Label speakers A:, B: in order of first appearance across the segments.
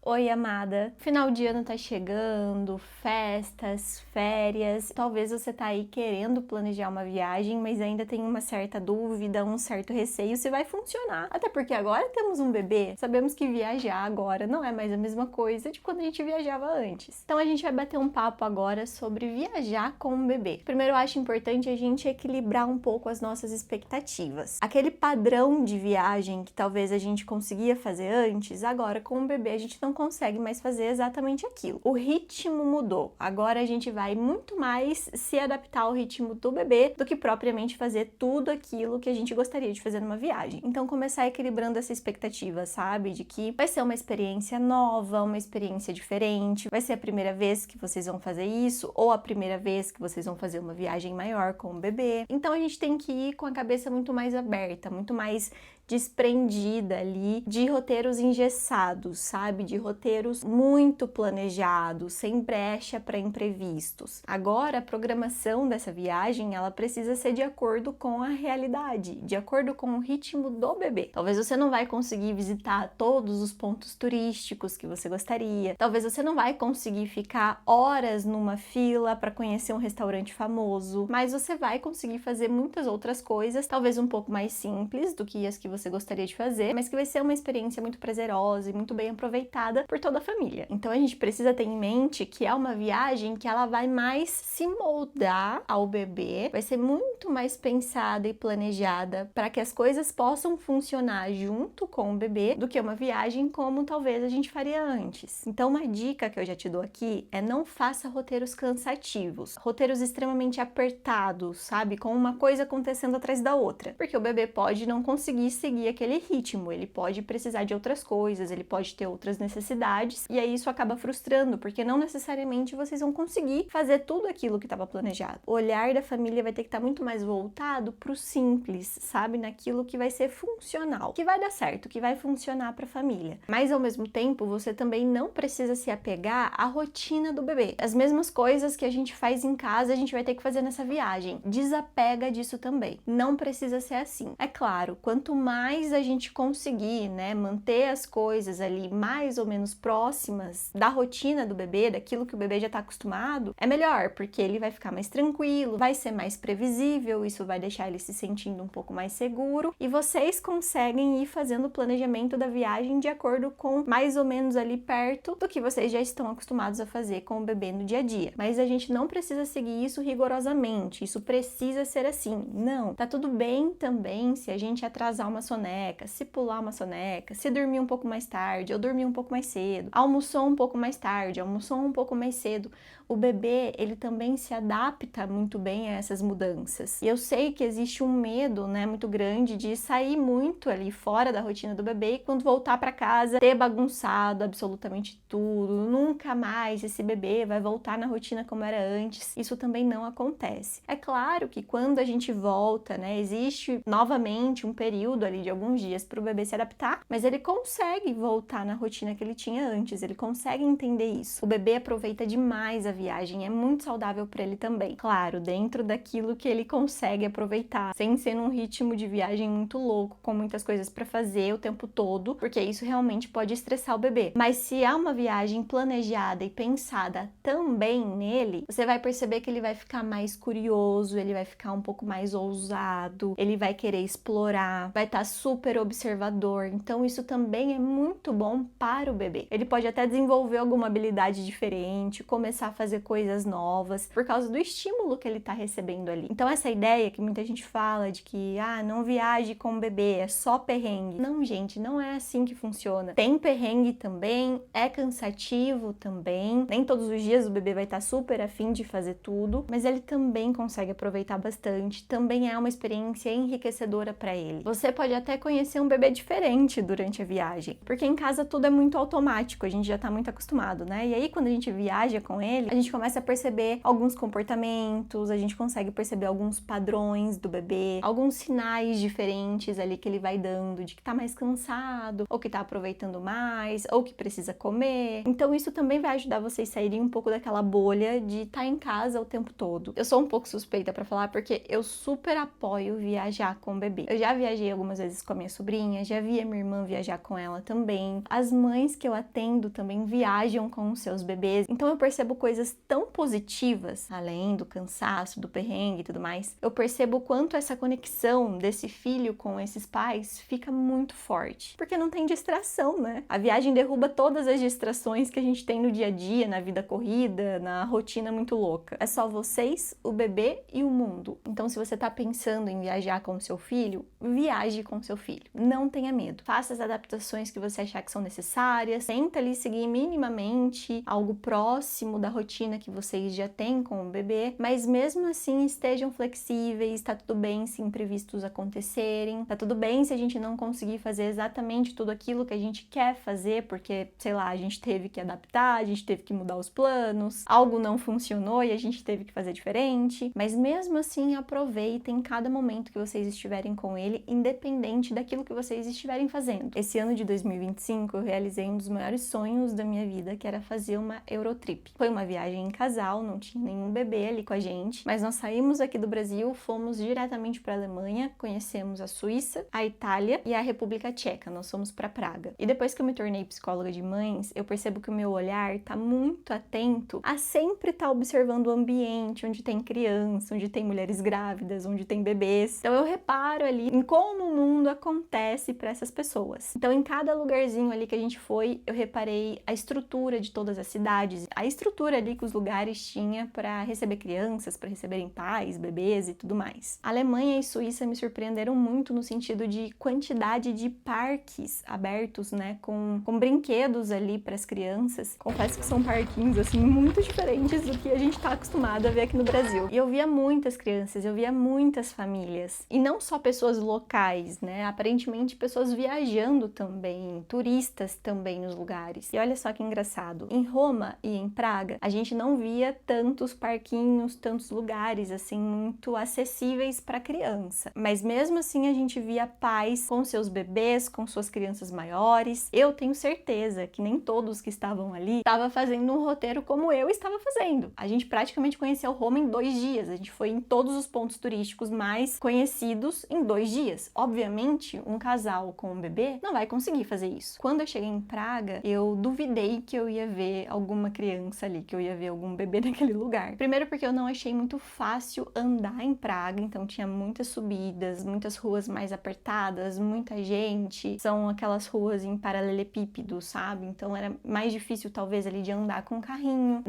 A: Oi, amada. Final de ano tá chegando, festas, férias. Talvez você tá aí querendo planejar uma viagem, mas ainda tem uma certa dúvida, um certo receio se vai funcionar. Até porque agora temos um bebê, sabemos que viajar agora não é mais a mesma coisa de quando a gente viajava antes. Então a gente vai bater um papo agora sobre viajar com um bebê. Primeiro, eu acho importante a gente equilibrar um pouco as nossas expectativas. Aquele padrão de viagem que talvez a gente conseguia fazer antes, agora com o bebê a gente não consegue mais fazer exatamente aquilo. O ritmo mudou. Agora a gente vai muito mais se adaptar ao ritmo do bebê do que propriamente fazer tudo aquilo que a gente gostaria de fazer numa viagem. Então começar equilibrando essa expectativa, sabe? De que vai ser uma experiência nova, uma experiência diferente, vai ser a primeira vez que vocês vão fazer isso ou a primeira vez que vocês vão fazer uma viagem maior com o bebê. Então a gente tem que ir com a cabeça muito mais aberta, muito mais desprendida ali de roteiros engessados, sabe? De roteiros muito planejados, sem brecha para imprevistos. Agora, a programação dessa viagem, ela precisa ser de acordo com a realidade, de acordo com o ritmo do bebê. Talvez você não vai conseguir visitar todos os pontos turísticos que você gostaria. Talvez você não vai conseguir ficar horas numa fila para conhecer um restaurante famoso, mas você vai conseguir fazer muitas outras coisas, talvez um pouco mais simples do que as que você gostaria de fazer, mas que vai ser uma experiência muito prazerosa e muito bem aproveitada por toda a família. Então a gente precisa ter em mente que é uma viagem que ela vai mais se moldar ao bebê, vai ser muito mais pensada e planejada para que as coisas possam funcionar junto com o bebê do que uma viagem como talvez a gente faria antes. Então uma dica que eu já te dou aqui é não faça roteiros cansativos, roteiros extremamente apertados, sabe? Com uma coisa acontecendo atrás da outra, porque o bebê pode não conseguir seguir aquele ritmo, ele pode precisar de outras coisas, ele pode ter outras necessidades, e aí isso acaba frustrando, porque não necessariamente vocês vão conseguir fazer tudo aquilo que estava planejado. O olhar da família vai ter que estar muito mais voltado para o simples, sabe? Naquilo que vai ser funcional, que vai dar certo, que vai funcionar para a família. Mas ao mesmo tempo, você também não precisa se apegar à rotina do bebê. As mesmas coisas que a gente faz em casa, a gente vai ter que fazer nessa viagem. Desapega disso também. Não precisa ser assim. É claro, quanto mais a gente conseguir, né, manter as coisas ali mais ou menos próximas da rotina do bebê, daquilo que o bebê já está acostumado, é melhor, porque ele vai ficar mais tranquilo, vai ser mais previsível, isso vai deixar ele se sentindo um pouco mais seguro e vocês conseguem ir fazendo o planejamento da viagem de acordo com mais ou menos ali perto do que vocês já estão acostumados a fazer com o bebê no dia a dia. Mas a gente não precisa seguir isso rigorosamente, isso precisa ser assim. Não, tá tudo bem também se a gente atrasar uma soneca, se pular uma soneca, se dormir um pouco mais tarde ou dormir um pouco mais cedo, almoçou um pouco mais tarde, almoçou um pouco mais cedo. O bebê, ele também se adapta muito bem a essas mudanças. E eu sei que existe um medo, né, muito grande de sair muito ali fora da rotina do bebê e quando voltar para casa ter bagunçado absolutamente tudo, nunca mais esse bebê vai voltar na rotina como era antes. Isso também não acontece. É claro que quando a gente volta, né, existe novamente um período ali de alguns dias para o bebê se adaptar, mas ele consegue voltar na rotina que ele tinha antes, ele consegue entender isso. O bebê aproveita demais a viagem, é muito saudável para ele também. Claro, dentro daquilo que ele consegue aproveitar, sem ser num ritmo de viagem muito louco, com muitas coisas para fazer o tempo todo, porque isso realmente pode estressar o bebê. Mas se é uma viagem planejada e pensada também nele, você vai perceber que ele vai ficar mais curioso, ele vai ficar um pouco mais ousado, ele vai querer explorar, vai estar super observador. Então isso também é muito bom para o bebê. Ele pode até desenvolver alguma habilidade diferente, começar a fazer coisas novas por causa do estímulo que ele está recebendo ali. Então essa ideia que muita gente fala de que não viaje com o bebê, é só perrengue. Não, gente, não é assim que funciona. Tem perrengue também, é cansativo também. Nem todos os dias o bebê vai estar super afim de fazer tudo, mas ele também consegue aproveitar bastante. Também é uma experiência enriquecedora para ele. Você pode até conhecer um bebê diferente durante a viagem, porque em casa tudo é muito automático, a gente já tá muito acostumado, né? E aí quando a gente viaja com ele, a gente começa a perceber alguns comportamentos, a gente consegue perceber alguns padrões do bebê, alguns sinais diferentes ali que ele vai dando, de que tá mais cansado, ou que tá aproveitando mais, ou que precisa comer. Então isso também vai ajudar vocês a saírem um pouco daquela bolha de estar em casa o tempo todo. Eu sou um pouco suspeita pra falar porque eu super apoio viajar com o bebê. Eu já viajei algumas vezes com a minha sobrinha, já vi a minha irmã viajar com ela também. As mães que eu atendo também viajam com os seus bebês. Então eu percebo coisas tão positivas, além do cansaço, do perrengue e tudo mais. Eu percebo o quanto essa conexão desse filho com esses pais fica muito forte. Porque não tem distração, né? A viagem derruba todas as distrações que a gente tem no dia a dia, na vida corrida, na rotina muito louca. É só vocês, o bebê e o mundo. Então, se você tá pensando em viajar com o seu filho, viaje com o seu filho. Não tenha medo. Faça as adaptações que você achar que são necessárias. Tenta ali seguir minimamente algo próximo da rotina que vocês já têm com o bebê, mas mesmo assim estejam flexíveis, tá tudo bem se imprevistos acontecerem, tá tudo bem se a gente não conseguir fazer exatamente tudo aquilo que a gente quer fazer, porque, sei lá, a gente teve que adaptar, a gente teve que mudar os planos, algo não funcionou e a gente teve que fazer diferente, mas mesmo assim aproveitem cada momento que vocês estiverem com ele, independente daquilo que vocês estiverem fazendo. Esse ano de 2025 eu realizei um dos maiores sonhos da minha vida, que era fazer uma Eurotrip. Foi uma viagem em casal, não tinha nenhum bebê ali com a gente, mas nós saímos aqui do Brasil, fomos diretamente para a Alemanha, conhecemos a Suíça, a Itália e a República Tcheca. Nós fomos para Praga. E depois que eu me tornei psicóloga de mães, eu percebo que o meu olhar tá muito atento a sempre estar observando o ambiente onde tem criança, onde tem mulheres grávidas, onde tem bebês. Então eu reparo ali em como o mundo acontece para essas pessoas. Então em cada lugarzinho ali que a gente foi, eu reparei a estrutura de todas as cidades, a estrutura ali que os lugares tinha para receber crianças, para receberem pais, bebês e tudo mais. Alemanha e Suíça me surpreenderam muito no sentido de quantidade de parques abertos, né, com brinquedos ali para as crianças. Confesso que são parquinhos assim muito diferentes do que a gente está acostumado a ver aqui no Brasil. E eu via muitas crianças, eu via muitas famílias, e não só pessoas locais, né, aparentemente pessoas viajando também, turistas também nos lugares. E olha só que engraçado, em Roma e em Praga, a gente não via tantos parquinhos, tantos lugares assim muito acessíveis para criança. Mas mesmo assim a gente via pais com seus bebês, com suas crianças maiores. Eu tenho certeza que nem todos que estavam ali estavam fazendo um roteiro como eu estava fazendo. A gente praticamente conheceu Roma em 2 dias. A gente foi em todos os pontos turísticos mais conhecidos em 2 dias. Obviamente, um casal com um bebê não vai conseguir fazer isso. Quando eu cheguei em Praga, eu duvidei que eu ia ver alguma criança ali, que eu ia ver algum bebê naquele lugar. Primeiro porque eu não achei muito fácil andar em Praga, então tinha muitas subidas, muitas ruas mais apertadas, muita gente. São aquelas ruas em paralelepípedo, sabe? Então era mais difícil talvez ali de andar com carrinho.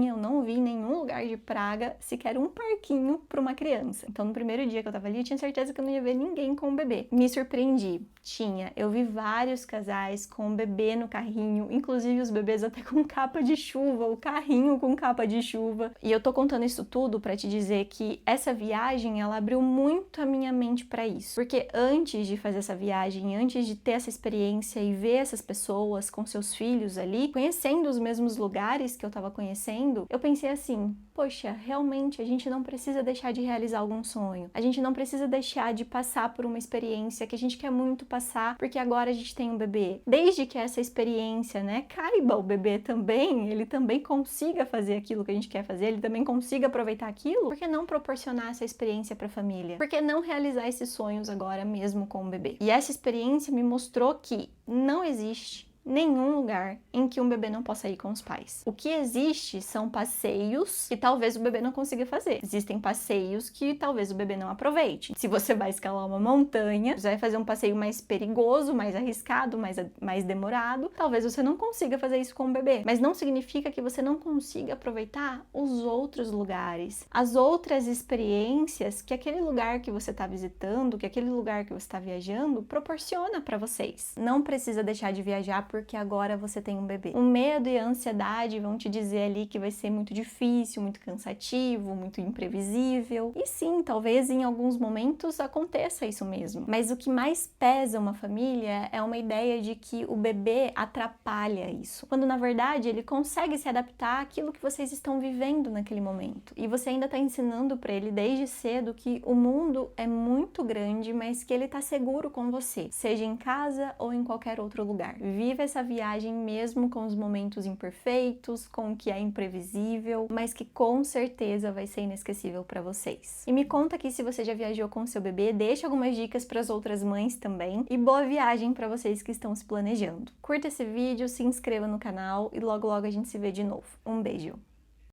A: Eu não vi em nenhum lugar de Praga sequer um parquinho para uma criança. Então no primeiro dia que eu tava ali, eu tinha certeza que eu não ia ver ninguém com um bebê. Me surpreendi. Eu vi vários casais com um bebê no carrinho, inclusive os bebês até com capa de chuva, o carrinho com capa de chuva. E eu tô contando isso tudo pra te dizer que essa viagem, ela abriu muito a minha mente pra isso. Porque antes de fazer essa viagem, antes de ter essa experiência e ver essas pessoas com seus filhos ali, conhecendo os mesmos lugares que eu tava conhecendo, eu pensei assim, poxa, realmente a gente não precisa deixar de realizar algum sonho. A gente não precisa deixar de passar por uma experiência que a gente quer muito passar, porque agora a gente tem um bebê. Desde que essa experiência, né, caiba o bebê também, ele também consiga fazer aquilo que a gente quer fazer, ele também consiga aproveitar aquilo, por que não proporcionar essa experiência para a família? Por que não realizar esses sonhos agora mesmo com o bebê? E essa experiência me mostrou que não existe nenhum lugar em que um bebê não possa ir com os pais. O que existe são passeios que talvez o bebê não consiga fazer. Existem passeios que talvez o bebê não aproveite. Se você vai escalar uma montanha, você vai fazer um passeio mais perigoso, mais arriscado, mais demorado, talvez você não consiga fazer isso com o bebê. Mas não significa que você não consiga aproveitar os outros lugares, as outras experiências que aquele lugar que você está visitando, que aquele lugar que você está viajando, proporciona para vocês. Não precisa deixar de viajar porque agora você tem um bebê. O medo e a ansiedade vão te dizer ali que vai ser muito difícil, muito cansativo, muito imprevisível. E sim, talvez em alguns momentos aconteça isso mesmo. Mas o que mais pesa uma família é uma ideia de que o bebê atrapalha isso. Quando na verdade ele consegue se adaptar àquilo que vocês estão vivendo naquele momento. E você ainda está ensinando para ele desde cedo que o mundo é muito grande, mas que ele está seguro com você, seja em casa ou em qualquer outro lugar. Viva essa viagem mesmo com os momentos imperfeitos, com o que é imprevisível, mas que com certeza vai ser inesquecível para vocês. E me conta aqui se você já viajou com seu bebê, deixa algumas dicas para as outras mães também e boa viagem para vocês que estão se planejando. Curta esse vídeo, se inscreva no canal e logo logo a gente se vê de novo. Um beijo!